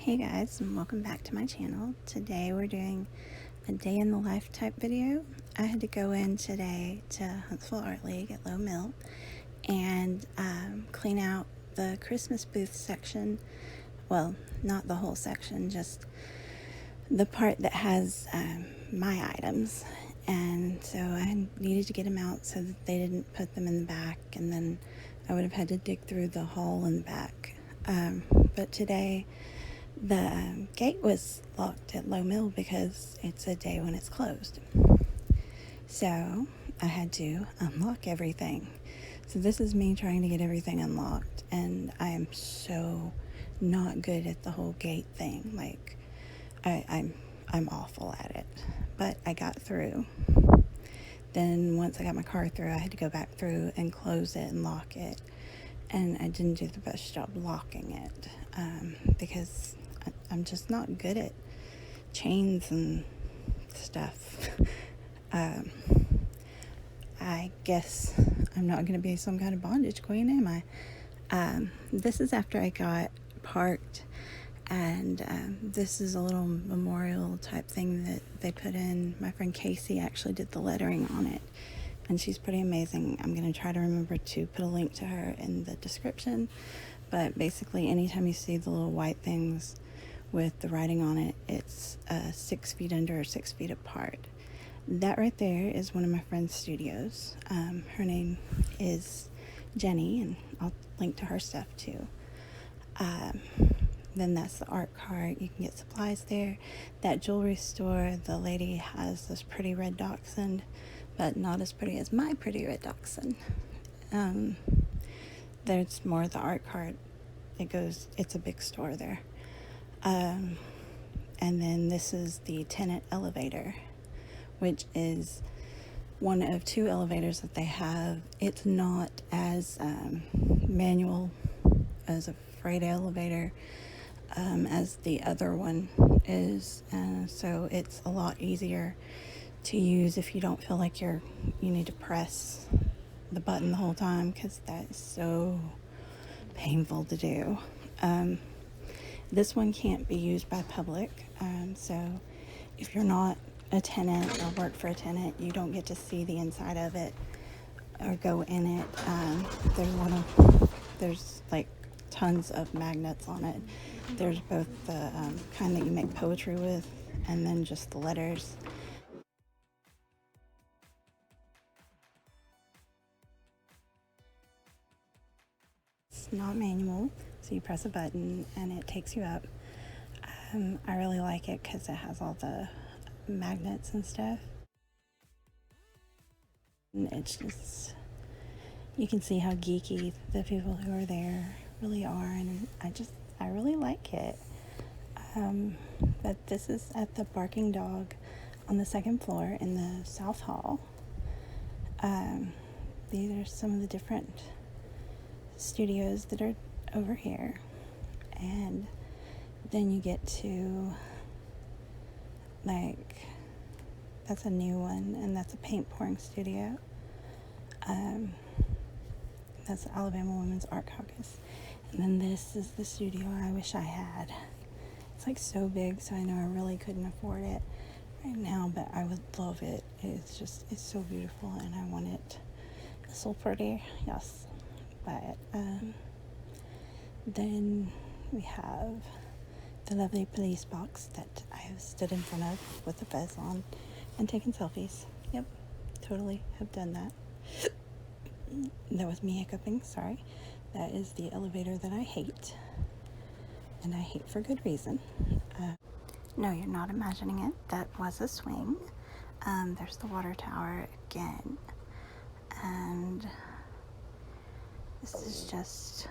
Hey guys, and welcome back to my channel. Today we're doing a day in the life type video. I had to go in today to Huntsville Art League at Lowe Mill and clean out the Christmas booth section. Well, not the whole section, just the part that has my items. And so I needed to get them out so that they didn't put them in the back, and then I would have had to dig through the hole in the back. But today the gate was locked at Lowe Mill because it's a day when it's closed. So I had to unlock everything. So this is me trying to get everything unlocked, and I am so not good at the whole gate thing. Like I'm awful at it, but I got through. Then once I got my car through, I had to go back through and close it and lock it, and I didn't do the best job locking it because I'm just not good at chains and stuff. I guess I'm not going to be some kind of bondage queen, am I? This is after I got parked, and this is a little memorial type thing that they put in. My friend Casey actually did the lettering on it, and she's pretty amazing. I'm going to try to remember to put a link to her in the description. But basically, anytime you see the little white things with the writing on it, it's 6 feet under or 6 feet apart. That right there is one of my friend's studios. Her name is Jenny, and I'll link to her stuff too. Then that's the art cart. You can get supplies there. That jewelry store, the lady has this pretty red dachshund, but not as pretty as my pretty red dachshund. There's more of the art cart. It's a big store there. And then this is the tenant elevator, which is one of 2 elevators that they have. It's not as manual as a freight elevator as the other one is, so it's a lot easier to use if you don't feel like you need to press the button the whole time, because that is so painful to do. This one can't be used by public, so if you're not a tenant or work for a tenant, you don't get to see the inside of it or go in it. There's like tons of magnets on it. There's both the kind that you make poetry with, and then just the letters. It's not manual, so you press a button and it takes you up. I really like it because it has all the magnets and stuff. And it's just, you can see how geeky the people who are there really are, and I really like it. But this is at the Barking Dog on the 2nd floor in the South Hall. These are some of the different studios that are over here, and then you get to, like, that's a new one, and that's a paint pouring studio. That's the Alabama Women's Art Caucus. And then this is the studio I wish I had. It's like so big, so I know I really couldn't afford it right now, but I would love it. It's so beautiful, and I want it. It's so pretty, yes. But then we have the lovely police box that I have stood in front of with the fez on and taken selfies. Yep, totally have done that. That was me hiccuping, sorry. That is the elevator that I hate, and I hate for good reason. No, you're not imagining it. That was a swing. There's the water tower again, and this is just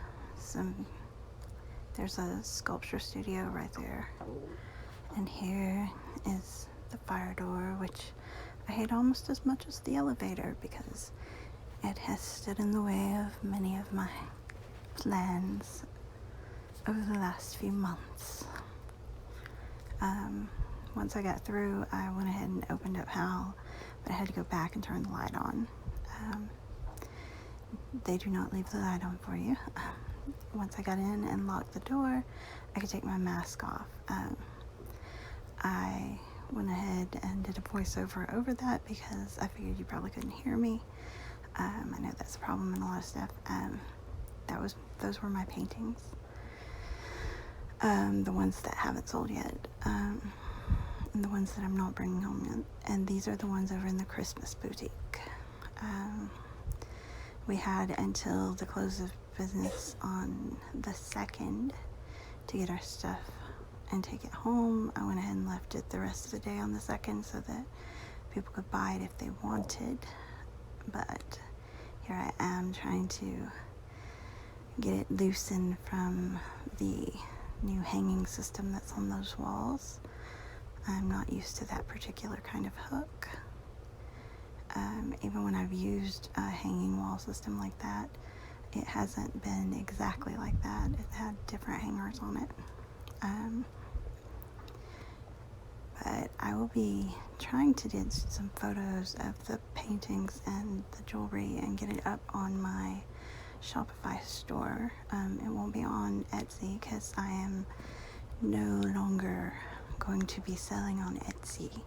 there's a sculpture studio right there, and here is the fire door, which I hate almost as much as the elevator because it has stood in the way of many of my plans over the last few months. Once I got through, I went ahead and opened up Hal, but I had to go back and turn the light on. They do not leave the light on for you. once I got in and locked the door, I could take my mask off. I went ahead and did a voiceover over that because I figured you probably couldn't hear me. I know that's a problem in a lot of stuff. Those were my paintings, the ones that haven't sold yet, and the ones that I'm not bringing home yet. And these are the ones over in the Christmas boutique. We had until the close of business on the 2nd to get our stuff and take it home. I went ahead and left it the rest of the day on the 2nd so that people could buy it if they wanted. But here I am trying to get it loosened from the new hanging system that's on those walls. I'm not used to that particular kind of hook. Even when I've used a hanging wall system like that, it hasn't been exactly like that. It had different hangers on it. But I will be trying to get some photos of the paintings and the jewelry and get it up on my Shopify store. It won't be on Etsy because I am no longer going to be selling on Etsy.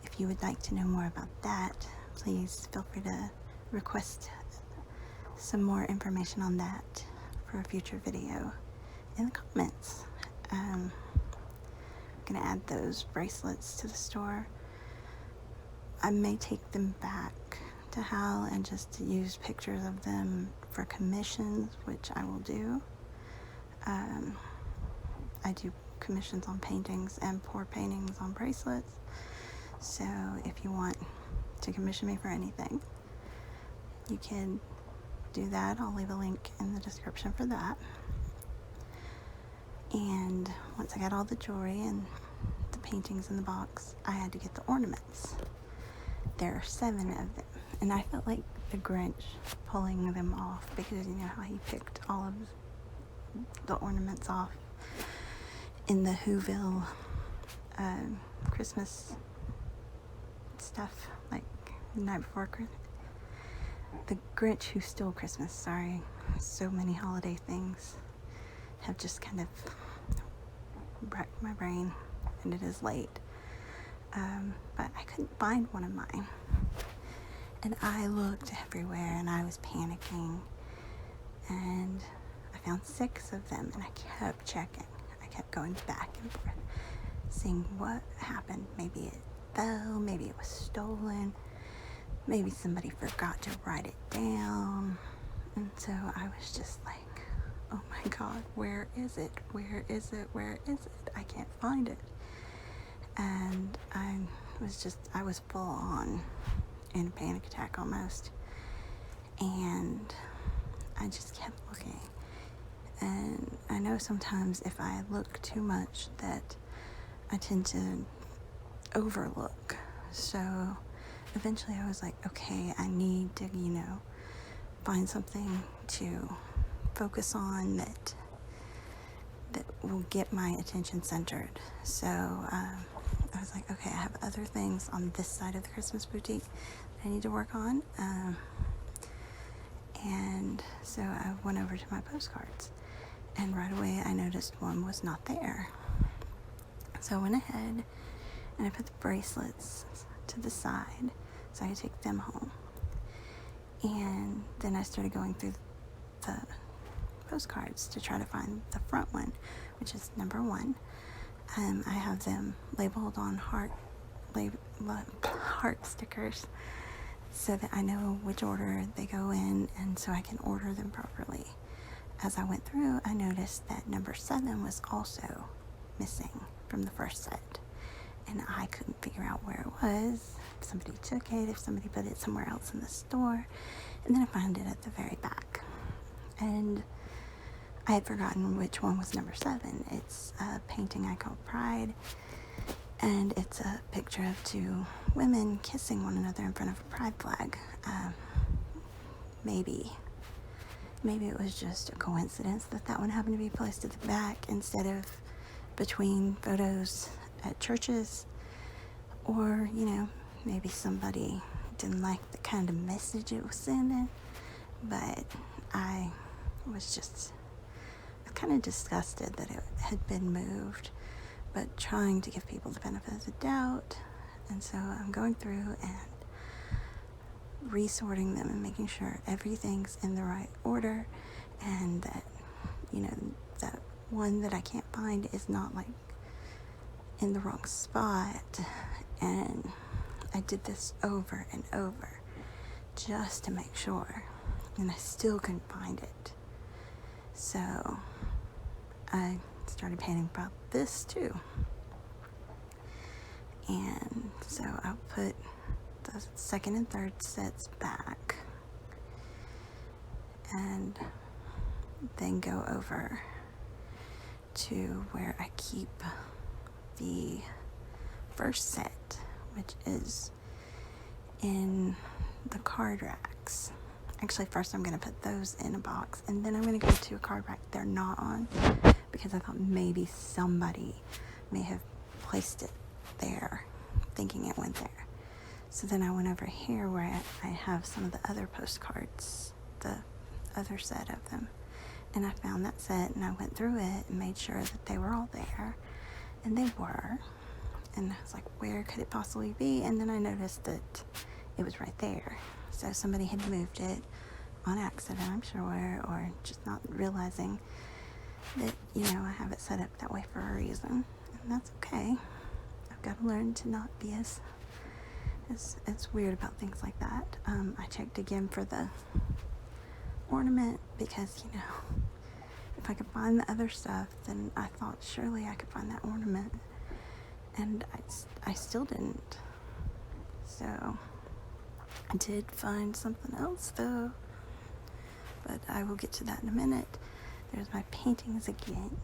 If you would like to know more about that, please feel free to request some more information on that for a future video in the comments. I'm going to add those bracelets to the store. I may take them back to Hal and just use pictures of them for commissions, which I will do. I do commissions on paintings and pour paintings on bracelets. So if you want to commission me for anything, you can do that. I'll leave a link in the description for that. And once I got all the jewelry and the paintings in the box, I had to get the ornaments. There are 7 of them, and I felt like the Grinch pulling them off because you know how he picked all of the ornaments off in the Whoville Christmas stuff, like the night before Christmas. The Grinch who stole Christmas, sorry. So many holiday things have just kind of wrecked my brain, and it is late. But I couldn't find one of mine. And I looked everywhere, and I was panicking. And I found 6 of them, and I kept checking. I kept going back and forth, seeing what happened. Maybe it fell, maybe it was stolen, maybe somebody forgot to write it down. And so I was just like, oh my God, where is it? Where is it? Where is it? I can't find it. And I was full on in a panic attack almost. And I just kept looking. And I know sometimes if I look too much that I tend to overlook. So eventually I was like, okay, I need to, find something to focus on that will get my attention centered. So I was like, okay, I have other things on this side of the Christmas boutique that I need to work on. And so I went over to my postcards, and right away I noticed one was not there. So I went ahead and I put the bracelets to the side so I could take them home. And then I started going through the postcards to try to find the front one, which is number 1. I have them labeled on heart stickers so that I know which order they go in, and so I can order them properly. As I went through, I noticed that number 7 was also missing from the first set, and I couldn't figure out where it was. If somebody took it, if somebody put it somewhere else in the store, and then I found it at the very back. And I had forgotten which one was number 7. It's a painting I call Pride, and it's a picture of 2 women kissing one another in front of a pride flag. Maybe it was just a coincidence that one happened to be placed at the back instead of between photos at churches, or maybe somebody didn't like the kind of message it was sending. But I was just kind of disgusted that it had been moved, but trying to give people the benefit of the doubt. And so I'm going through and resorting them and making sure everything's in the right order, and that, that one that I can't find is not like in the wrong spot. And I did this over and over just to make sure, and I still couldn't find it. So I started panicking about this too. And so I'll put the second and third sets back, and then go over to where I keep the first set, which is in the card racks. Actually, first I'm going to put those in a box, and then I'm going to go to a card rack they're not on, because I thought maybe somebody may have placed it there thinking it went there. So then I went over here where I have some of the other postcards, the other set of them, and I found that set, and I went through it and made sure that they were all there, and they were. And I was like, where could it possibly be? And then I noticed that it was right there. So somebody had moved it on accident, I'm sure, or just not realizing that, I have it set up that way for a reason. And that's okay. I've got to learn to not be as weird about things like that. I checked again for the ornament, because, if I could find the other stuff, then I thought surely I could find that ornament. And I still didn't. So I did find something else though, but I will get to that in a minute. There's my paintings again,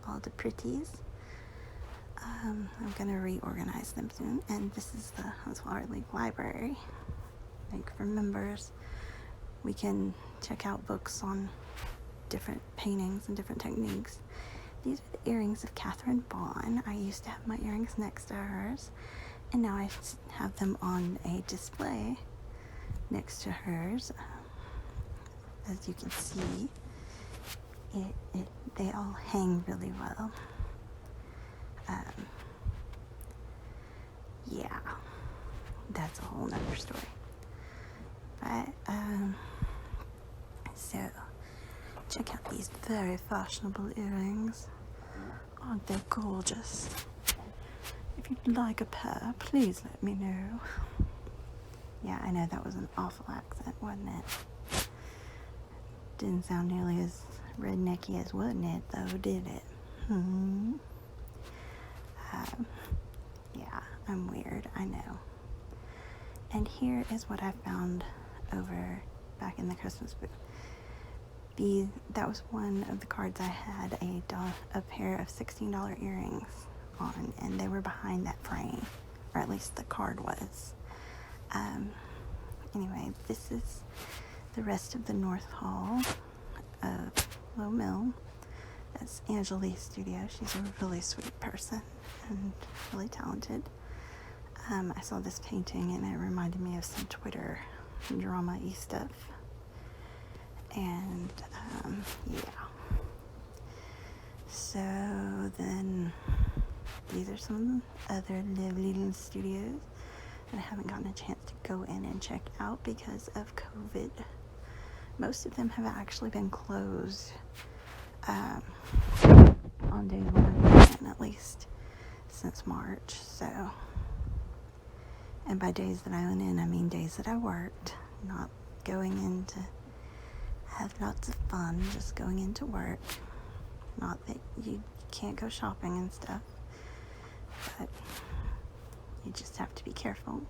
all the pretties. I'm going to reorganize them soon. And this is the Huntsville Art League library. Like, for members, we can check out books on different paintings and different techniques. These are the earrings of Catherine Vaughn. I used to have my earrings next to hers, and now I have them on a display next to hers. As you can see, they all hang really well. Yeah, that's a whole nother story. But, so, check out these very fashionable earrings. Aren't they gorgeous? If you'd like a pair, please let me know. Yeah, I know that was an awful accent, wasn't it? Didn't sound nearly as rednecky as wasn't it, though, did it? Yeah, I'm weird, I know. And here is what I found over back in the Christmas booth. That was one of the cards I had a pair of $16 earrings on, and they were behind that frame, or at least the card was. Anyway, this is the rest of the North Hall of Lowe Mill. That's Angelie's studio. She's a really sweet person and really talented. I saw this painting and it reminded me of some Twitter drama-y stuff. And, yeah. So then, these are some other lovely little studios that I haven't gotten a chance to go in and check out because of COVID. Most of them have actually been closed on day one, at least since March. So, and by days that I went in, I mean days that I worked, not going in to have lots of fun, just going into work. Not that you can't go shopping and stuff, but you just have to be careful.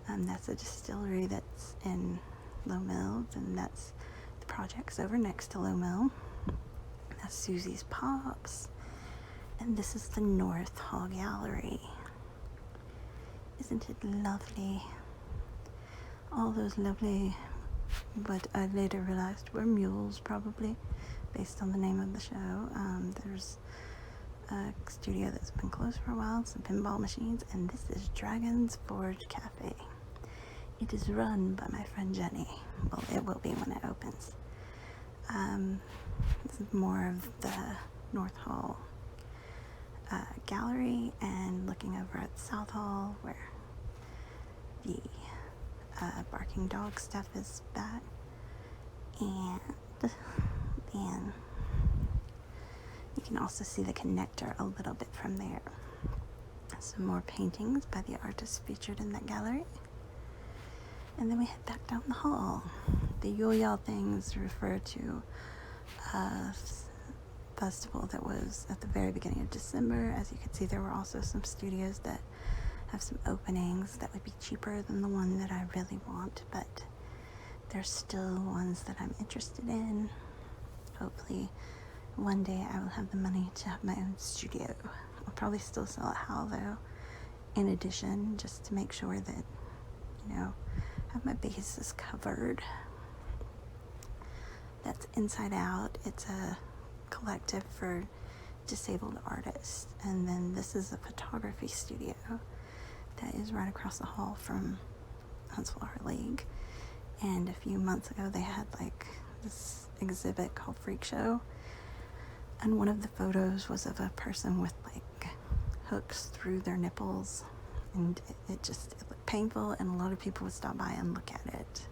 That's a distillery that's in Lowe Mill, and that's the project's over next to Lowe Mill. That's Susie's Pops, and this is the North Hall Gallery. Isn't it lovely? All those lovely, what I later realized were mules, probably, based on the name of the show. There's a studio that's been closed for a while, some pinball machines, and this is Dragon's Forge Cafe. It is run by my friend Jenny. Well, it will be when it opens. This is more of the North Hall gallery, and looking over at South Hall where the barking dog stuff is back. And then you can also see the connector a little bit from there. Some more paintings by the artists featured in that gallery. And then we head back down the hall. The Yule Yall things refer to a festival that was at the very beginning of December. As you can see, there were also some studios that have some openings that would be cheaper than the one that I really want, but there's still ones that I'm interested in. Hopefully one day I will have the money to have my own studio. I'll probably still sell it how though, in addition, just to make sure that, have my bases covered. That's Inside Out. It's a collective for disabled artists. And then this is a photography studio that is right across the hall from Huntsville Art League. And a few months ago they had this exhibit called Freak Show, and one of the photos was of a person with hooks through their nipples, and it looked painful, and a lot of people would stop by and look at it.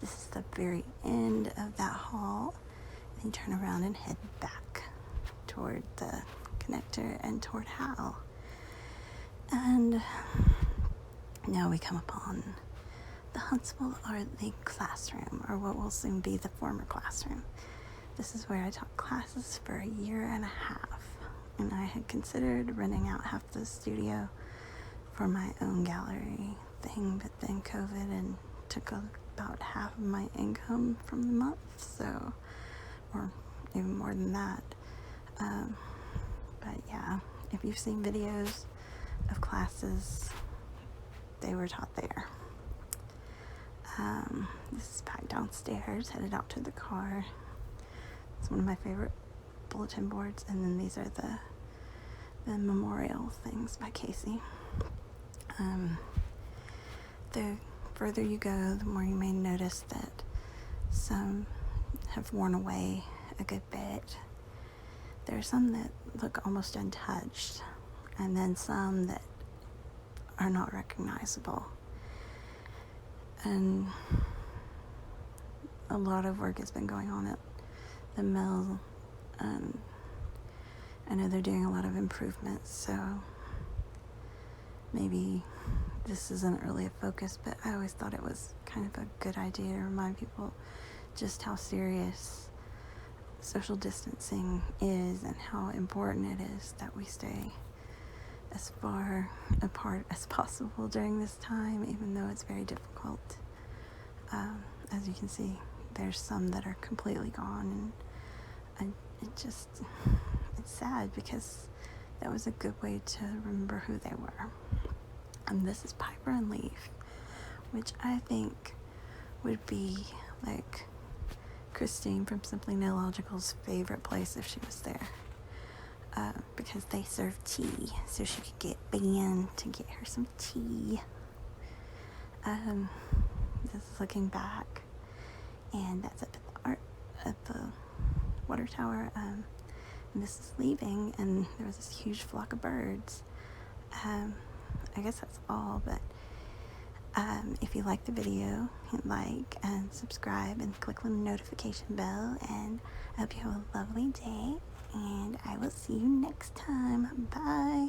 This is the very end of that hall, and you turn around and head back toward the connector and toward Hal. And now we come upon the Huntsville Art League classroom, or what will soon be the former classroom. This is where I taught classes for a year and a half, and I had considered renting out half the studio for my own gallery thing, but then COVID and took about half of my income from the month, or even more than that. But yeah, if you've seen videos of classes, they were taught there. This is back downstairs, headed out to the car. It's one of my favorite bulletin boards, and then these are the memorial things by Casey. The further you go, the more you may notice that some have worn away a good bit. There are some that look almost untouched, and then some that are not recognizable. And a lot of work has been going on at the mill. I know they're doing a lot of improvements, so maybe this isn't really a focus, but I always thought it was kind of a good idea to remind people just how serious social distancing is and how important it is that we stay as far apart as possible during this time, even though it's very difficult. As you can see, there's some that are completely gone, and it's sad because that was a good way to remember who they were. And this is Piper and Leaf, which I think would be Christine from Simply Nailogical's favorite place if she was there, because they serve tea, so she could get Ben to get her some tea. This is looking back, and that's up at the water tower. And this is leaving, and there was this huge flock of birds. I guess that's all, but if you like the video, hit like and subscribe and click on the notification bell, and I hope you have a lovely day, and I will see you next time. Bye.